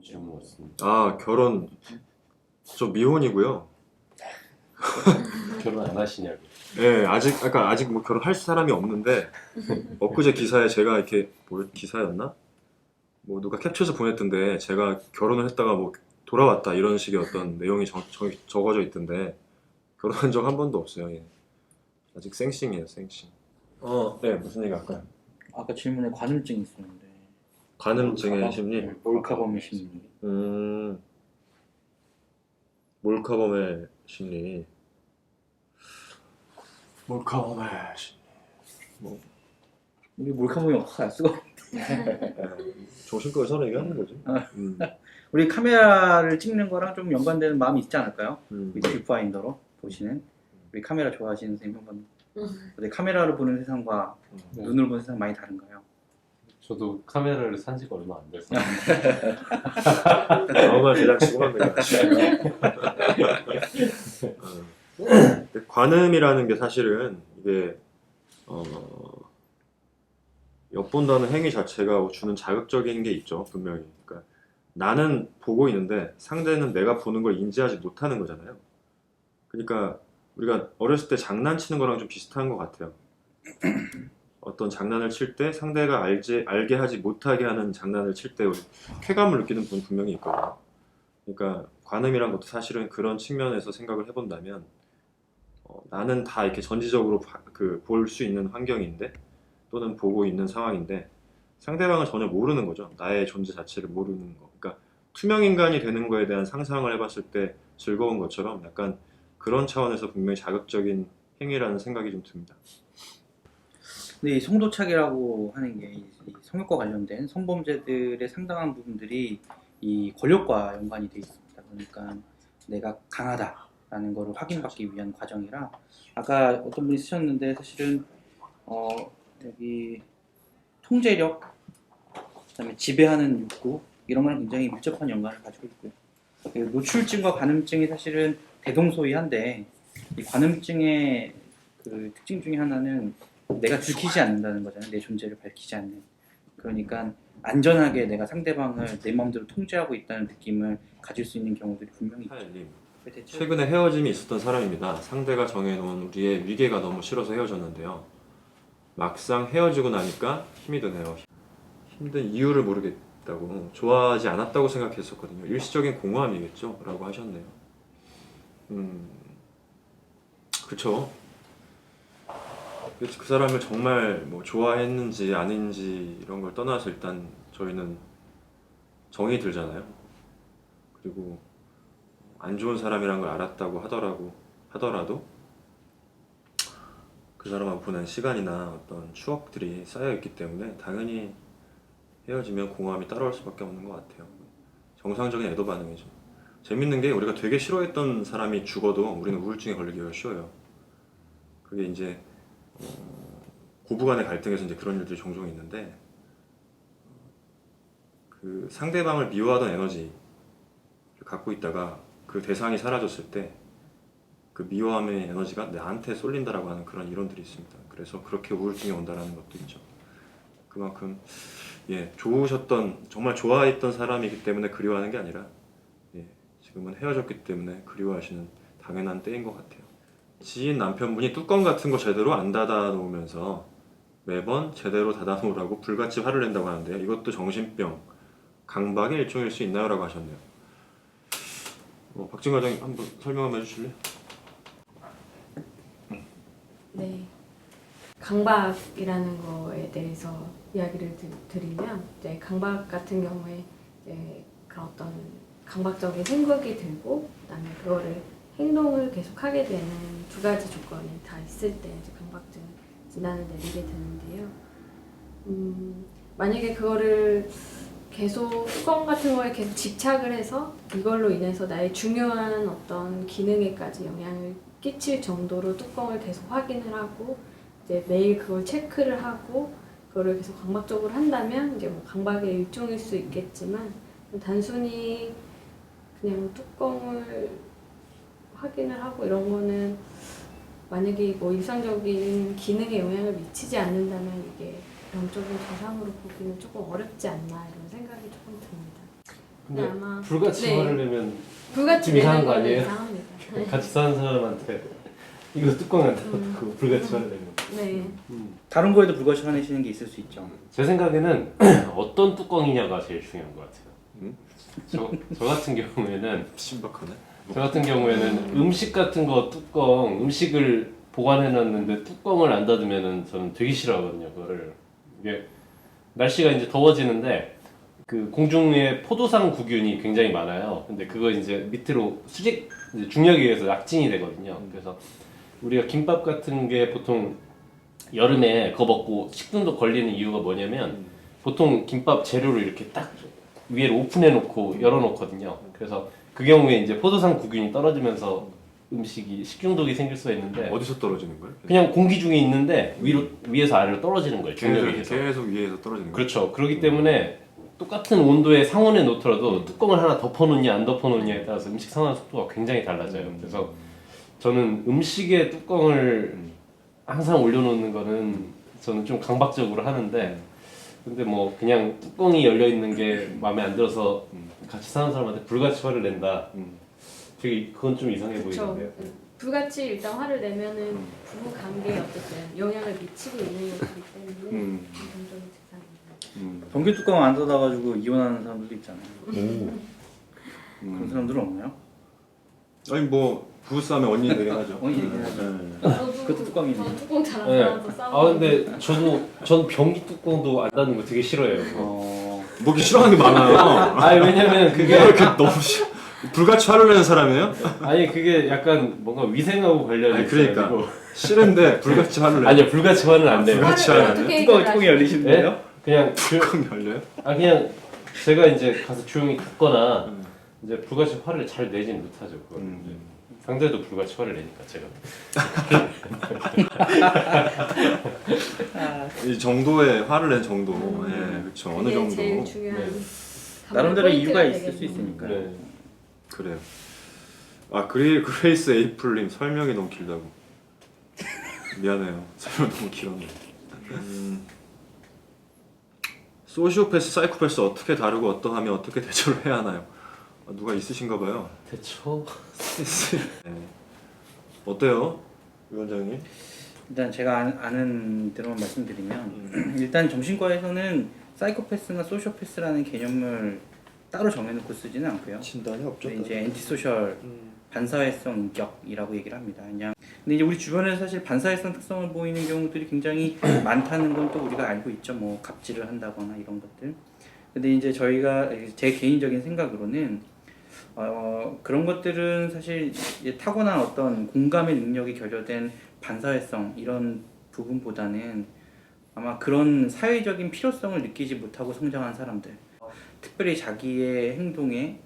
질문 왔습니다. 아, 결혼. 저 미혼이고요. 결혼 안 하시냐고. 예, 아직 뭐 결혼할 사람이 없는데, 엊그제 기사에 제가 이렇게, 기사였나? 뭐 누가 캡처해서 보냈던데, 제가 결혼을 했다가 뭐 돌아왔다, 이런 식의 어떤 내용이 적어져 있던데, 결혼한 적 한 번도 없어요, 예. 아직 생싱이에요, 생싱. 네, 무슨 얘기 할까요? 아까 질문에 관음증이 있었는데 관음증의 심리? 몰카범의 심리. 몰카범의 심리. 몰카범의 심리. 우리 몰카범이 없어 알 수가 없. 정신과의 서로 얘기하는 거지. 우리 카메라를 찍는 거랑 좀 연관되는 마음이 있지 않을까요? 음. 우리 뷰파인더로 보시는 우리 카메라 좋아하시는 선생님 한번. 근데 카메라로 보는 세상과 눈으로 보는 세상 많이 다른가요? 저도 카메라를 산 지가 얼마 안 돼서. 정말 대장치고 합니다. 관음이라는 게 사실은 이게 엿본다는 행위 자체가 주는 자극적인 게 있죠, 분명히. 그러니까 나는 보고 있는데 상대는 내가 보는 걸 인지하지 못하는 거잖아요. 그러니까 우리가 어렸을 때 장난치는 거랑 좀 비슷한 것 같아요. 어떤 장난을 칠 때 상대가 알게 하지 못하게 하는 장난을 칠 때 쾌감을 느끼는 분 분명히 있거든요. 그러니까 관음이란 것도 사실은 그런 측면에서 생각을 해본다면 나는 다 이렇게 전지적으로 볼 수 있는 환경인데 또는 보고 있는 상황인데 상대방은 전혀 모르는 거죠. 나의 존재 자체를 모르는 거. 그러니까 투명 인간이 되는 거에 대한 상상을 해봤을 때 즐거운 것처럼 약간 그런 차원에서 분명히 자극적인 행위라는 생각이 좀 듭니다. 근데 이 성도착이라고 하는 게 이 성역과 관련된 성범죄들의 상당한 부분들이 이 권력과 연관이 돼 있습니다. 그러니까 내가 강하다라는 거를 확인받기 위한 과정이라 아까 어떤 분이 쓰셨는데 사실은 여기 통제력, 그다음에 지배하는 욕구 이런 거랑 굉장히 밀접한 연관을 가지고 있고요. 노출증과 관음증이 사실은 대동소이한데 이 관음증의 그 특징 중에 하나는 내가 들키지 않는다는 거잖아요. 내 존재를 밝히지 않는. 그러니까 안전하게 내가 상대방을 내 마음대로 통제하고 있다는 느낌을 가질 수 있는 경우들이 분명히 있죠. 하엘님, 최근에 헤어짐이 있었던 사람입니다. 상대가 정해놓은 우리의 위계가 너무 싫어서 헤어졌는데요. 막상 헤어지고 나니까 힘이 드네요. 힘든 이유를 모르겠다고, 좋아하지 않았다고 생각했었거든요. 일시적인 공허함이겠죠? 라고 하셨네요. 그쵸. 그 사람을 정말 뭐 좋아했는지 아닌지 이런 걸 떠나서 일단 저희는 정이 들잖아요. 그리고 안 좋은 사람이란 걸 알았다고 하더라도 그 사람하고 보낸 시간이나 어떤 추억들이 쌓여있기 때문에 당연히 헤어지면 공허함이 따라올 수밖에 없는 것 같아요. 정상적인 애도 반응이죠. 재밌는 게 우리가 되게 싫어했던 사람이 죽어도 우리는 우울증에 걸리기가 쉬워요. 그게 이제 고부간의 갈등에서 이제 그런 일들이 종종 있는데 그 상대방을 미워하던 에너지를 갖고 있다가 그 대상이 사라졌을 때 그 미워함의 에너지가 나한테 쏠린다라고 하는 그런 이론들이 있습니다. 그래서 그렇게 우울증이 온다라는 것도 있죠. 그만큼 좋으셨던 정말 좋아했던 사람이기 때문에 그리워하는 게 아니라 지금은 헤어졌기 때문에 그리워하시는 당연한 때인 것 같아요. 지인 남편분이 뚜껑 같은 거 제대로 안 닫아 놓으면서 매번 제대로 닫아 놓으라고 불같이 화를 낸다고 하는데요. 이것도 정신병, 강박의 일종일 수 있나요? 라고 하셨네요. 박진 과장님 한번 설명 한번 해주실래요? 네, 강박이라는 거에 대해서 이야기를 드리면 이제 강박 같은 경우에 이제 그런 어떤 강박적인 생각이 들고 그다음에 그거를 행동을 계속하게 되는 두 가지 조건이 다 있을 때 이제 강박증 진단을 내리게 되는데요. 만약에 그거를 계속 뚜껑 같은 거에 계속 집착을 해서 이걸로 인해서 나의 중요한 어떤 기능에까지 영향을 끼칠 정도로 뚜껑을 계속 확인을 하고 이제 매일 그걸 체크를 하고 그거를 계속 강박적으로 한다면 이제 뭐 강박의 일종일 수 있겠지만 단순히 그냥 뚜껑을 확인을 하고 이런 거는 만약에 뭐 일상적인 기능에 영향을 미치지 않는다면 이게 영적인 저상으로 보기는 조금 어렵지 않나 이런 생각이 조금 듭니다. 근데 근데 아마 불같이 네. 화를 내면 불같이 좀 이상한 내는 거 거는 아니에요? 이상합니다. 네. 같이 사는 사람한테 이거 뚜껑 안 닫고 불같이 화를 내면. 네. 다른 거에도 불같이 화내시는 게 있을 수 있죠. 제 생각에는 어떤 뚜껑이냐가 제일 중요한 것 같아요. 저 같은 경우에는 신박하네. 저 같은 경우에는 음식 같은 거 뚜껑 음식을 보관해 놨는데 뚜껑을 안 닫으면은 저는 되게 싫어하거든요. 그거를 이게 날씨가 이제 더워지는데 그 공중에 포도상 구균이 굉장히 많아요. 근데 그거 이제 밑으로 수직 이제 중력에 의해서 약진이 되거든요. 그래서 우리가 김밥 같은 게 보통 여름에 그거 먹고 식중독 걸리는 이유가 뭐냐면 보통 김밥 재료를 이렇게 딱 위에 오픈해 놓고 열어 놓거든요. 그래서 그 경우에 이제 포도상 구균이 떨어지면서 음식이 식중독이 생길 수가 있는데 어디서 떨어지는 거예요? 그냥 공기 중에 있는데 위에서 아래로 떨어지는 거예요. 중력에 의해서. 계속 위에서 떨어지는 거예요? 그렇죠. 그렇기 때문에 똑같은 온도의 상온에 놓더라도 뚜껑을 하나 덮어놓냐 안 덮어놓냐에 따라서 음식 상하는 속도가 굉장히 달라져요. 그래서 저는 음식에 뚜껑을 항상 올려놓는 거는 저는 좀 강박적으로 하는데 근데 뭐 그냥 뚜껑이 열려 있는 게 마음에 안 들어서 같이 사는 사람한테 불같이 화를 낸다. 되게 그건 좀 이상해 그렇죠. 보이는데요. 불같이 일단 화를 내면은 부부 관계에 어쨌든 영향을 미치고 있는 거기 때문에 감정이 세상입니다. 변기 뚜껑 안 닫아가지고 이혼하는 사람들도 있잖아요. 그런 음. 사람들은 없나요? 아니 뭐 부부싸움에 언니들이 하죠. 언니들이 하죠. 네. 그것도 뚜껑이네. 저 뚜껑 잘 안 네. 닫아서 싸우고. 아 근데 전 변기 뚜껑도 안 닫는 거 되게 싫어해요. 어, 뭐 이렇게 싫어하는 게 많아요. 아니 왜냐면 그게 그게 이렇게 너무 불같이 화를 내는 사람이에요? 아니 그게 약간 뭔가 위생하고 관련이 아니, 그러니까. 있어가지고 싫은데 불같이 화를 내. 아니요 불같이 화는 안 내요. 불같이 화를 하네. 어떻게 뚜껑이 해결하시- 열리시는데요? 네? 그냥 뚜껑 열려요? 그냥 제가 이제 가서 조용히 듣거나 이제 불같이 화를 잘 내진 못하죠. 그건. 상대도 불같이 화를 내니까 제가. 이 정도의 화를 낸 정도. 예, 그렇죠. 어느 그게 정도. 제일 중요한 네. 나름대로 포인트가 이유가 있을 수 되겠네요. 있으니까요. 네. 그래요. 아 그레이스 에이플님 설명이 너무 길다고. 미안해요. 설명 너무 길었네. 소시오패스, 사이코패스 어떻게 다루고 어떠하면 어떻게 대처를 해야 하나요? 아, 누가 있으신가 봐요. 대처 네. 어때요, 위원장님? 일단 제가 아는 대로만 말씀드리면 일단 정신과에서는 사이코패스나 소시오패스라는 개념을 따로 정해놓고 쓰지는 않고요. 진단이 없죠. 근데 이제 엔티소셜 반사회성 인격이라고 얘기를 합니다. 그냥 근데 이제 우리 주변에서 사실 반사회성 특성을 보이는 경우들이 굉장히 많다는 건 또 우리가 알고 있죠. 뭐 갑질을 한다거나 이런 것들. 근데 이제 저희가 제 개인적인 생각으로는 그런 것들은 사실 이제 타고난 어떤 공감의 능력이 결여된 반사회성 이런 부분보다는 아마 그런 사회적인 필요성을 느끼지 못하고 성장한 사람들, 특별히 자기의 행동에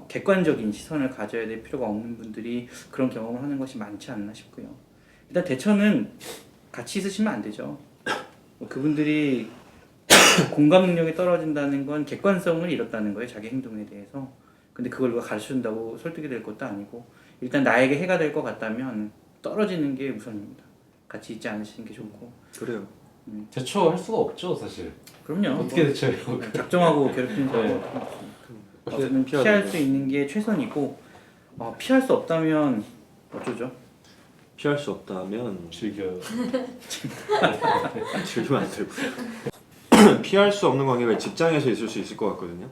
객관적인 시선을 가져야 될 필요가 없는 분들이 그런 경험을 하는 것이 많지 않나 싶고요. 일단 대처는 같이 있으시면 안 되죠. 그분들이 공감 능력이 떨어진다는 건 객관성을 잃었다는 거예요, 자기 행동에 대해서. 근데 그걸 누가 가르쳐준다고 설득이 될 것도 아니고 일단 나에게 해가 될 것 같다면 떨어지는 게 우선입니다. 같이 있지 않으시는 게 좋고. 그래요. 대처할 수가 없죠 사실. 그럼요. 어떻게 대처해요? 작정하고 괴롭히는 사람은 네. 어떻게든 피할 수 있는 게 최선이고 피할 수 없다면 어쩌죠? 피할 수 없다면 즐겨. 즐기면 안 되고. 피할 수 없는 관계가 직장에서 있을 수 있을 것 같거든요.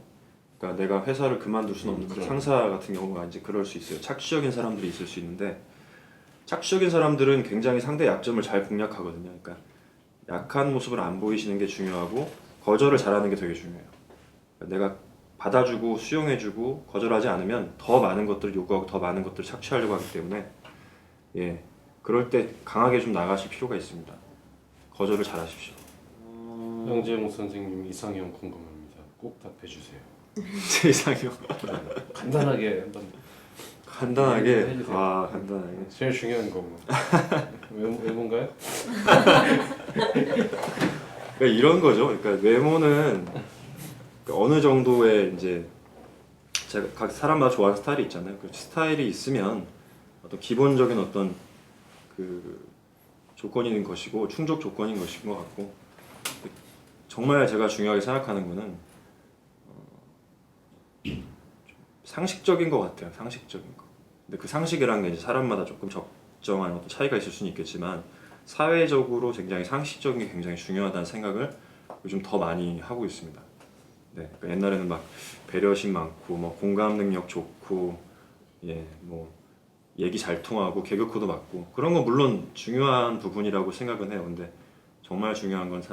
그러니까 내가 회사를 그만둘 수는 없는 그렇죠. 상사 같은 경우가 이제 그럴 수 있어요. 착취적인 사람들이 있을 수 있는데 착취적인 사람들은 굉장히 상대 약점을 잘 공략하거든요. 그러니까 약한 모습을 안 보이시는 게 중요하고 거절을 잘하는 게 되게 중요해요. 그러니까 내가 받아주고 수용해주고 거절하지 않으면 더 많은 것들을 요구하고 더 많은 것들을 착취하려고 하기 때문에 예 그럴 때 강하게 좀 나가실 필요가 있습니다. 거절을 잘하십시오. 영재용 선생님 이상형 궁금합니다. 꼭 답해주세요. 제 이상형 간단하게 한번. 간단하게 해주세요. 아 간단하게 제일 중요한 거 뭐. 외모인가요? 그러니까 이런 거죠. 그러니까 외모는 어느 정도의 이제 제가 각 사람마다 좋아하는 스타일이 있잖아요. 그 스타일이 있으면 어떤 기본적인 어떤 그 조건인 것이고 충족 조건인 것인 것 같고 정말 제가 중요하게 생각하는 거는 상식적인 것 같아요. 상식적인 거. 근데 그 상식이라는 게 이제 사람마다 조금 적정한 어떤 차이가 있을 수는 있겠지만 사회적으로 굉장히 상식적인 게 굉장히 중요하다는 생각을 요즘 더 많이 하고 있습니다. 네, 그러니까 옛날에는 막 배려심 많고 뭐 공감 능력 좋고 예, 뭐 얘기 잘 통하고 개그 코드 맞고 그런 건 물론 중요한 부분이라고 생각은 해요. 근데 정말 중요한 건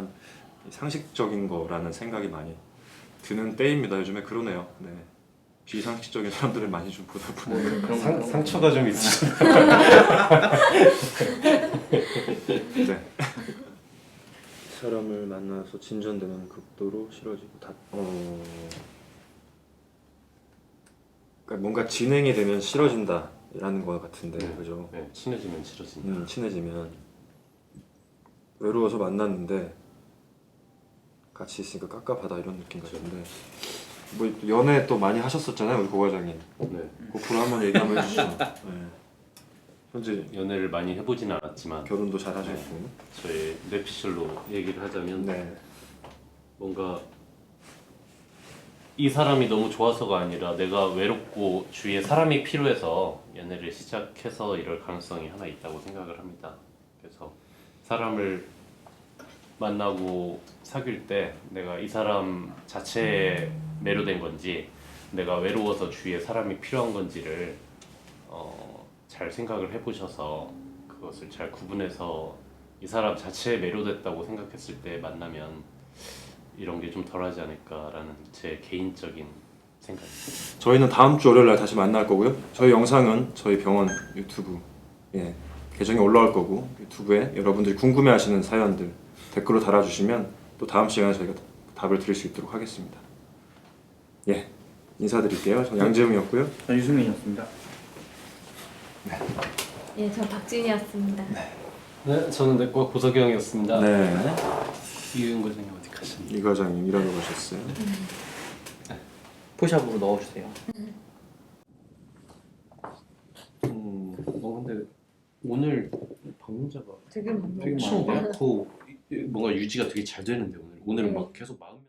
상식적인 거라는 생각이 많이 드는 때입니다. 요즘에 그러네요. 네. 비상식적인 사람들을 많이 좀 보다 보니 상처가 좀 있으시죠? 네. 사람을 만나서 진전되는 극도로 싫어지고 그러니까 뭔가 진행이 되면 싫어진다라는 것 같은데 그죠? 네, 친해지면 싫어진다. 친해지면 외로워서 만났는데 같이 있으니까 깝깝하다 이런 느낌 같은데 뭐 연애 또 많이 하셨었잖아요 우리 고 과장님. 네. 그걸 한번 얘기 한번 해주시죠. 네. 현재 연애를 많이 해보진 않았지만 결혼도 잘 하셨고. 저의 뇌피셜로 얘기를 하자면 네. 뭔가 이 사람이 너무 좋아서가 아니라 내가 외롭고 주위에 사람이 필요해서 연애를 시작해서 이럴 가능성이 하나 있다고 생각을 합니다. 그래서 사람을 만나고 사귈 때 내가 이 사람 자체에 매료된 건지 내가 외로워서 주위에 사람이 필요한 건지를 잘 생각을 해보셔서 그것을 잘 구분해서 이 사람 자체에 매료됐다고 생각했을 때 만나면 이런 게 좀 덜하지 않을까라는 제 개인적인 생각입니다. 저희는 다음 주 월요일 날 다시 만날 거고요. 저희 영상은 저희 병원 유튜브 계정에 올라올 거고 유튜브에 여러분들이 궁금해하시는 사연들 댓글로 달아주시면 또 다음 시간에 저희가 답을 드릴 수 있도록 하겠습니다. 예, 인사드릴게요. 저는 양재웅이었고요. 전 유승민이었습니다. 예, 저 박진이었습니다. 네, 저는 내과 고석영이었습니다. 네, 이윤 과장님 어디 가셨나요? 이 과장님 일하러 가셨어요. 포샵으로 넣어주세요. 근데 오늘 방문자가 되게 많네요. 엄청 많고 뭔가 유지가 되게 잘 되는데 오늘은 네. 막 계속 마음